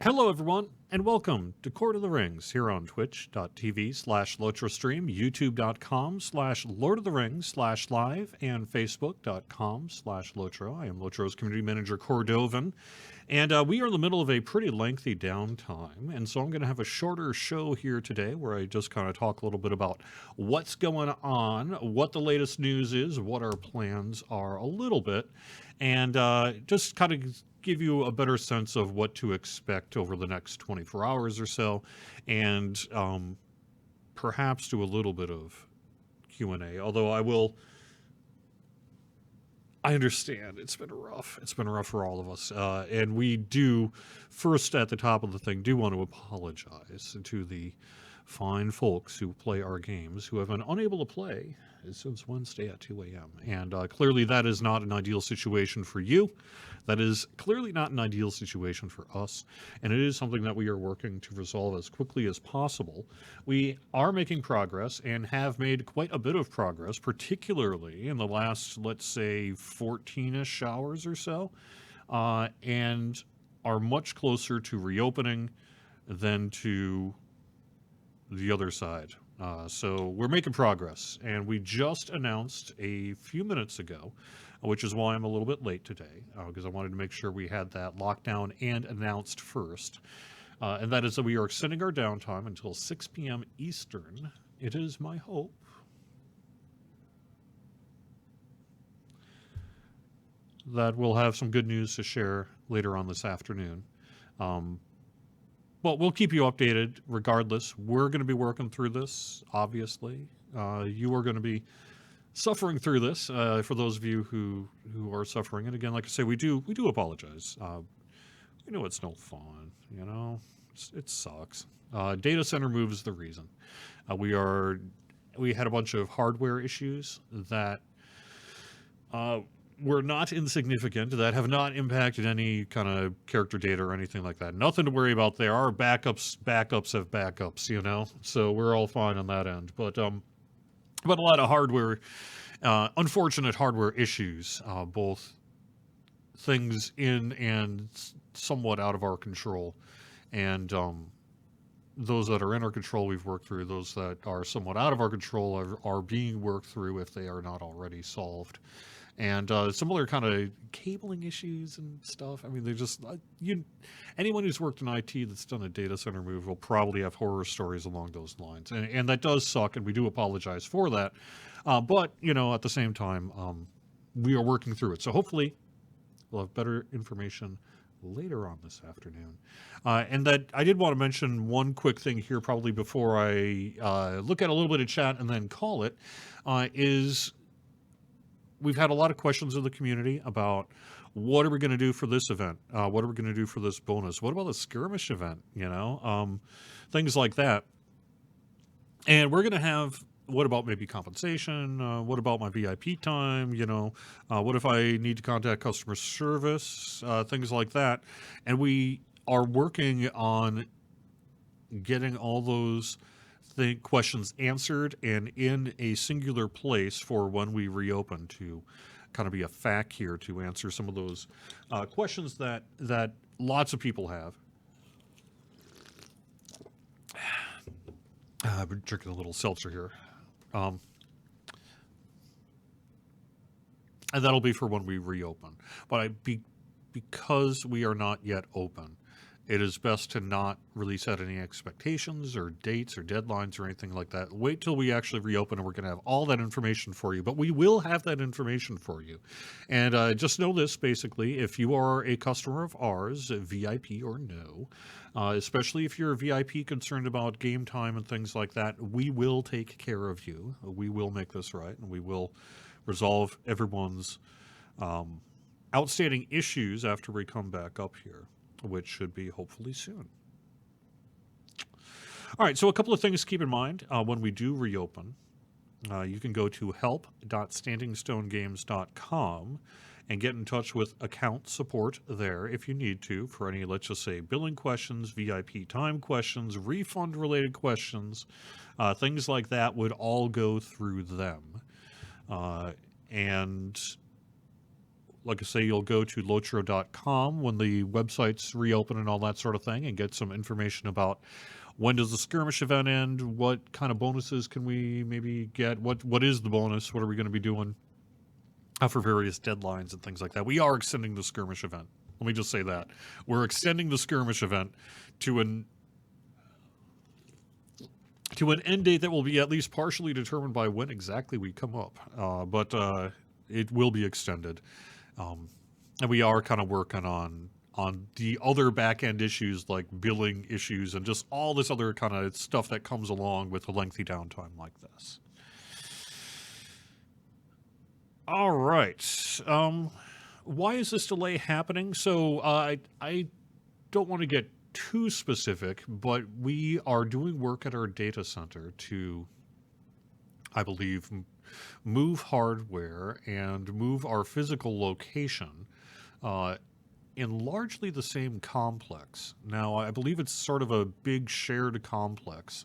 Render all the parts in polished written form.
Hello, everyone, and welcome to Court of the Rings here on twitch.tv/LotroStream, youtube.com/Lord of the Rings/live, and facebook.com/Lotro. I am Lotro's community manager, Cordovan, and we are in the middle of a pretty lengthy downtime, and so I'm going to have a shorter show here today where I just kind of talk a little bit about what's going on, what the latest news is, what our plans are a little bit, and just kind of give you a better sense of what to expect over the next 24 hours or so, and perhaps do a little bit of Q&A, although I understand it's been rough. It's been rough for all of us, and we do, first at the top of the thing, do want to apologize to the fine folks who play our games who have been unable to play since Wednesday at 2 a.m. And clearly that is not an ideal situation for you. That is clearly not an ideal situation for us, and it is something that we are working to resolve as quickly as possible. We are making progress and have made quite a bit of progress, particularly in the last, let's say, 14-ish hours or so, and are much closer to reopening than to the other side. So we're making progress, and we just announced a few minutes ago, which is why I'm a little bit late today, because I wanted to make sure we had that lockdown and announced first, and that is that we are extending our downtime until 6 p.m. Eastern. It is my hope that we'll have some good news to share later on this afternoon. Well, we'll keep you updated regardless. We're going to be working through this, obviously. You are going to be suffering through this, for those of you who are suffering. And again, like I say, we do apologize. We know it's no fun, you know? It sucks. Data center move is the reason. We had a bunch of hardware issues that were not insignificant, that have not impacted any kind of character data or anything like that. Nothing to worry about there. Our backups have backups, you know? So we're all fine on that end. But a lot of hardware, unfortunate hardware issues, both things in and somewhat out of our control. And those that are in our control, we've worked through. Those that are somewhat out of our control are being worked through if they are not already solved. And similar kind of cabling issues and stuff. I mean, they're just, anyone who's worked in IT that's done a data center move will probably have horror stories along those lines. And that does suck, and we do apologize for that. But, you know, at the same time, we are working through it. So hopefully we'll have better information later on this afternoon. And that I did want to mention one quick thing here, probably before I look at a little bit of chat and then call it, is we've had a lot of questions in the community about what are we going to do for this event? What are we going to do for this bonus? What about the skirmish event? You know, things like that. And we're going to have, what about maybe compensation? What about my VIP time? You know, what if I need to contact customer service? Things like that. And we are working on getting all those questions answered and in a singular place for when we reopen, to kind of be a FAQ here to answer some of those questions that lots of people have. I've been drinking a little seltzer here. And that'll be for when we reopen. But because we are not yet open, it is best to not really set any expectations or dates or deadlines or anything like that. Wait till we actually reopen, and we're going to have all that information for you. But we will have that information for you. And just know this, basically, if you are a customer of ours, VIP or no, especially if you're a VIP concerned about game time and things like that, we will take care of you. We will make this right, and we will resolve everyone's outstanding issues after we come back up here, which should be hopefully soon. All right, so a couple of things to keep in mind when we do reopen. You can go to help.standingstonegames.com and get in touch with account support there if you need to for any, let's just say, billing questions, VIP time questions, refund-related questions, things like that would all go through them. And like I say, you'll go to lotro.com when the website's reopen and all that sort of thing and get some information about when does the skirmish event end, what kind of bonuses can we maybe get, what is the bonus, what are we going to be doing for various deadlines and things like that. We are extending the skirmish event. Let me just say that. We're extending the skirmish event to an end date that will be at least partially determined by when exactly we come up. But it will be extended. And we are kind of working on the other back end issues like billing issues and just all this other kind of stuff that comes along with a lengthy downtime like this. All right. Why is this delay happening? So I don't want to get too specific, but we are doing work at our data center to, I believe, move hardware and move our physical location in largely the same complex. Now, I believe it's sort of a big shared complex.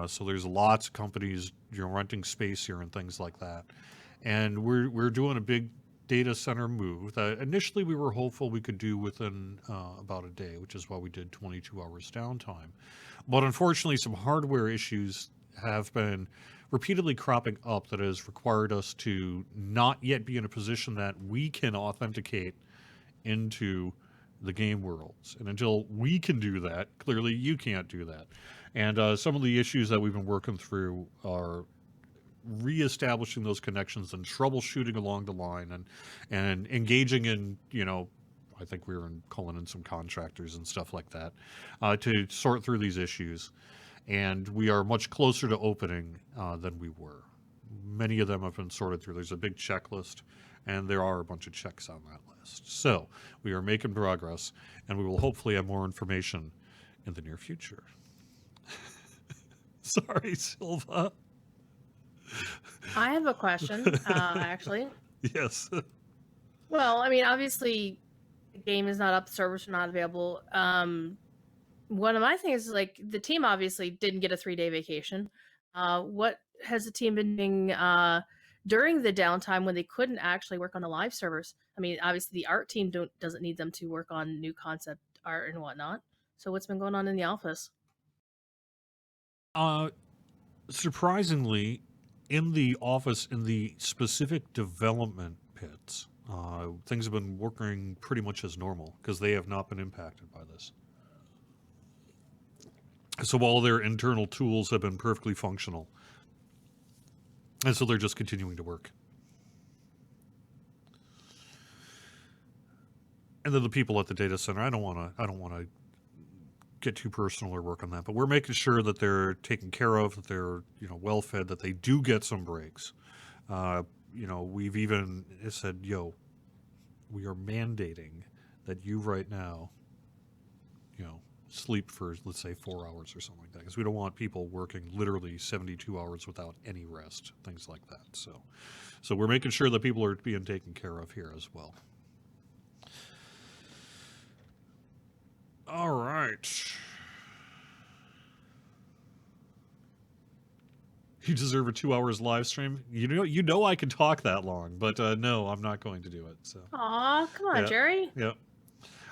So there's lots of companies, renting space here and things like that. And we're doing a big data center move that initially we were hopeful we could do within about a day, which is why we did 22 hours downtime. But unfortunately, some hardware issues have been repeatedly cropping up that has required us to not yet be in a position that we can authenticate into the game worlds. And until we can do that, clearly you can't do that. And some of the issues that we've been working through are reestablishing those connections and troubleshooting along the line and engaging in, I think we were calling in some contractors and stuff like that to sort through these issues. And we are much closer to opening than we were. Many of them have been sorted through. There's a big checklist, and there are a bunch of checks on that list. So we are making progress, and we will hopefully have more information in the near future. Sorry, Silva. I have a question, actually. Yes. Well, I mean, obviously, the game is not up, the servers are not available. One of my things is like the team obviously didn't get a 3-day vacation. What has the team been doing during the downtime when they couldn't actually work on the live servers? I mean, obviously the art team doesn't need them to work on new concept art and whatnot. So what's been going on in the office? Surprisingly, in the office, in the specific development pits, things have been working pretty much as normal because they have not been impacted by this. So all their internal tools have been perfectly functional. And so they're just continuing to work. And then the people at the data center, I don't want to get too personal or work on that, but we're making sure that they're taken care of, that they're, well fed, that they do get some breaks. We've even said, we are mandating that you right now, sleep for, let's say, 4 hours or something like that, because we don't want people working literally 72 hours without any rest, things like that. So we're making sure that people are being taken care of here as well. All right. You deserve a 2 hours live stream. You know I can talk that long, but no, I'm not going to do it. So. Aw, come on, Jerry. Yeah.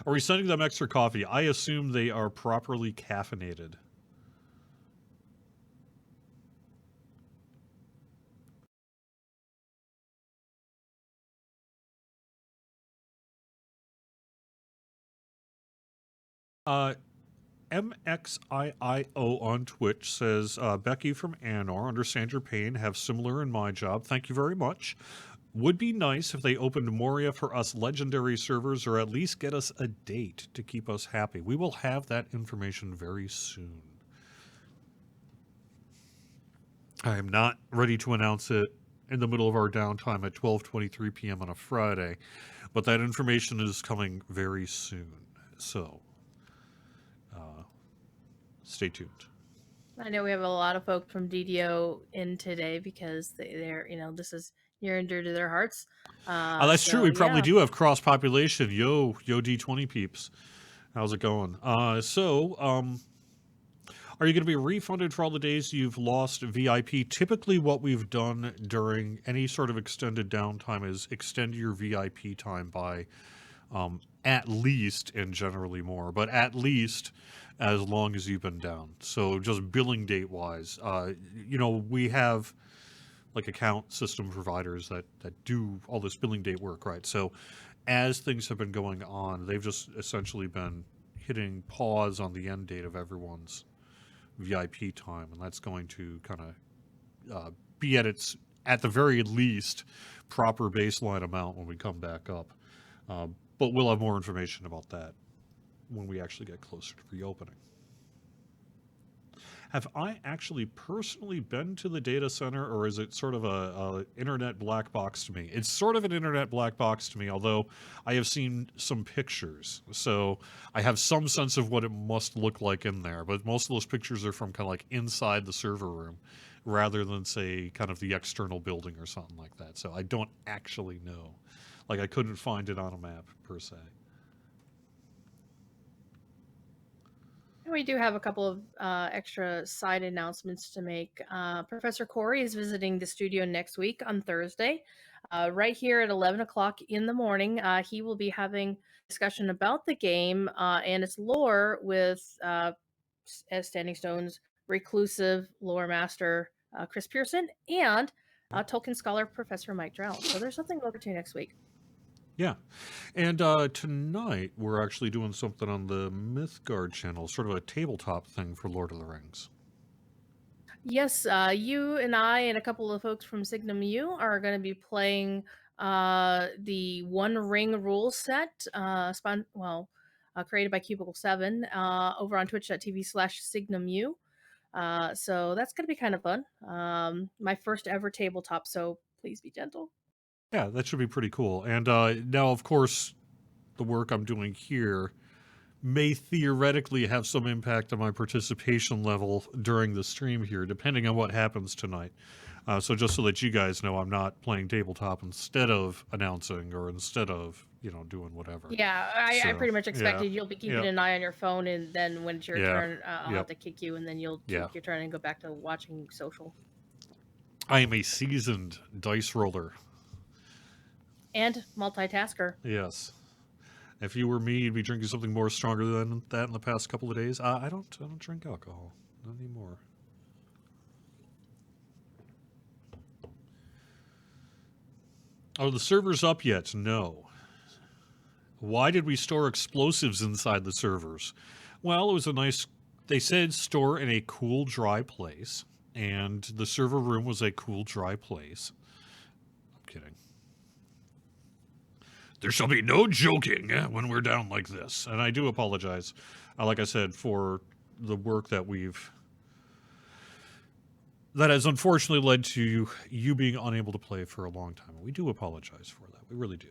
Are we sending them extra coffee? I assume they are properly caffeinated. MXIIO on Twitch says, Becky from Anor, understand your pain, have similar in my job. Thank you very much. Would be nice if they opened Moria for us legendary servers, or at least get us a date to keep us happy. We will have that information very soon. I am not ready to announce it in the middle of our downtime at 12:23 p.m. on a Friday, but that information is coming very soon. So, stay tuned. I know we have a lot of folks from DDO in today because they're, this is near and dear to their hearts. That's true. We probably do have cross population. Yo, D20 peeps. How's it going? Are you going to be refunded for all the days you've lost VIP? Typically, what we've done during any sort of extended downtime is extend your VIP time by at least, and generally more, but at least as long as you've been down. So just billing date wise, we have like account system providers that do all this billing date work, right? So as things have been going on, they've just essentially been hitting pause on the end date of everyone's VIP time, and that's going to kind of be at the very least proper baseline amount when we come back up. But we'll have more information about that when we actually get closer to reopening. Have I actually personally been to the data center, or is it sort of a internet black box to me? It's sort of an internet black box to me, although I have seen some pictures. So I have some sense of what it must look like in there, but most of those pictures are from kind of like inside the server room rather than, say, kind of the external building or something like that. So I don't actually know. Like, I couldn't find it on a map, per se. We do have a couple of extra side announcements to make. Professor Corey is visiting the studio next week on Thursday, right here at 11 o'clock in the morning. He will be having a discussion about the game and its lore with as Standing Stone's reclusive lore master Chris Pearson and Tolkien scholar Professor Mike Drown. So there's something to look to next week. Yeah. And tonight, we're actually doing something on the Mythgard channel, sort of a tabletop thing for Lord of the Rings. Yes, you and I and a couple of folks from Signum U are going to be playing the One Ring rule set, created by Cubicle 7 over on twitch.tv/Signum U. So that's going to be kind of fun. My first ever tabletop, so please be gentle. Yeah, that should be pretty cool. And now, of course, the work I'm doing here may theoretically have some impact on my participation level during the stream here, depending on what happens tonight. So just so that you guys know, I'm not playing tabletop instead of announcing or instead of, doing whatever. Yeah, I pretty much expected you'll be keeping an eye on your phone, and then when it's your turn, I'll have to kick you, and then you'll take your turn and go back to watching social. I am a seasoned dice roller. And multitasker. Yes. If you were me, you'd be drinking something more stronger than that in the past couple of days. I don't drink alcohol. Not anymore. Are the servers up yet? No. Why did we store explosives inside the servers? Well, it was they said store in a cool, dry place, and the server room was a cool, dry place. I'm kidding. There shall be no joking when we're down like this. And I do apologize, like I said, for the work that has unfortunately led to you being unable to play for a long time. We do apologize for that. We really do.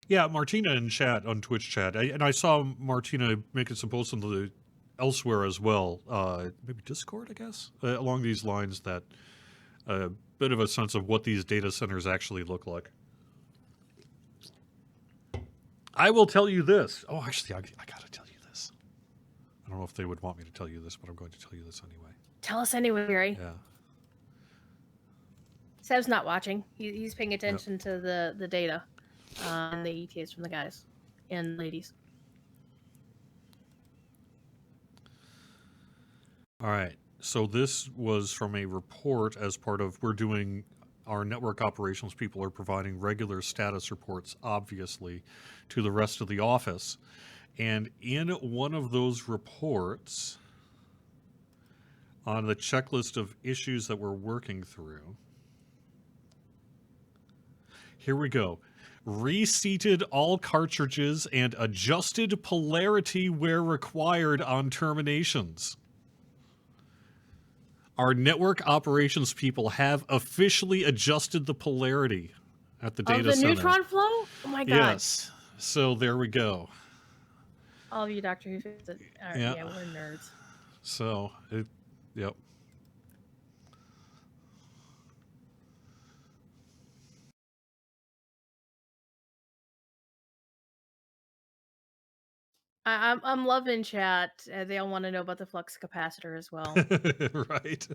Yeah, Martina in chat, on Twitch chat, and I saw Martina making some posts on the elsewhere as well, maybe Discord, I guess, along these lines, that a bit of a sense of what these data centers actually look like. I will tell you this. Oh, actually, I gotta tell you this. I don't know if they would want me to tell you this, but I'm going to tell you this anyway. Tell us anyway, Gary. Yeah. Seb's not watching. He's paying attention to the data. And the ETAs from the guys and ladies. All right. So this was from a report as part of, our network operations people are providing regular status reports, obviously, to the rest of the office. And in one of those reports, on the checklist of issues that we're working through, here we go. Reseated all cartridges and adjusted polarity where required on terminations. Our network operations people have officially adjusted the polarity at the data center. Of the neutron flow? Oh my god. Yes. So there we go. all of you Doctor Who fans that are, Yeah. yeah, we're nerds. So, yep. I'm loving chat. They all want to know about the flux capacitor as well. Right.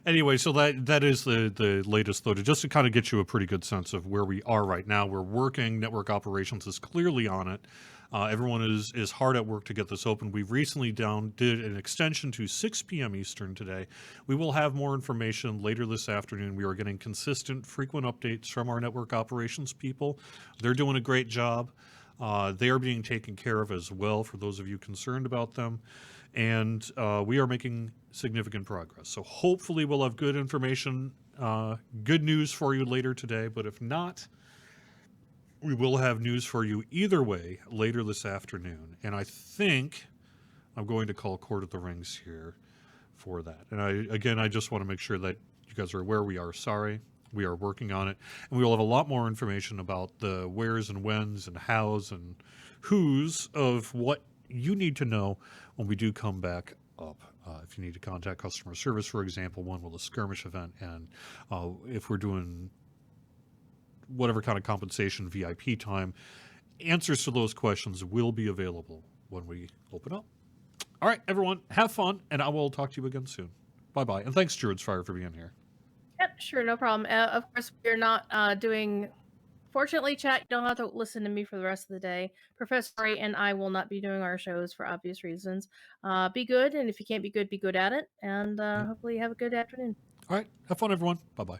Anyway, so that is the latest though, just to kind of get you a pretty good sense of where we are right now. We're working. Network operations is clearly on it. Everyone is hard at work to get this open. We recently did an extension to 6 p.m. Eastern today. We will have more information later this afternoon. We are getting consistent, frequent updates from our network operations people. They're doing a great job. They are being taken care of as well for those of you concerned about them. And we are making significant progress. So hopefully we'll have good information, good news for you later today. But if not, we will have news for you either way later this afternoon. And I think I'm going to call Court of the Rings here for that. And I just want to make sure that you guys are aware we are sorry. We are working on it. And we will have a lot more information about the wheres and whens and hows and whos of what you need to know when we do come back up. If you need to contact customer service, for example, when will the skirmish event end? If we're doing whatever kind of compensation, VIP time, answers to those questions will be available when we open up. All right, everyone, have fun, and I will talk to you again soon. Bye-bye, and thanks, Druid's Fire, for being here. Yep, sure, no problem. Of course, we're not doing. Fortunately, chat, you don't have to listen to me for the rest of the day. Professor Ray and I will not be doing our shows for obvious reasons. Be good, and if you can't be good at it. And hopefully, you have a good afternoon. All right, have fun, everyone. Bye-bye.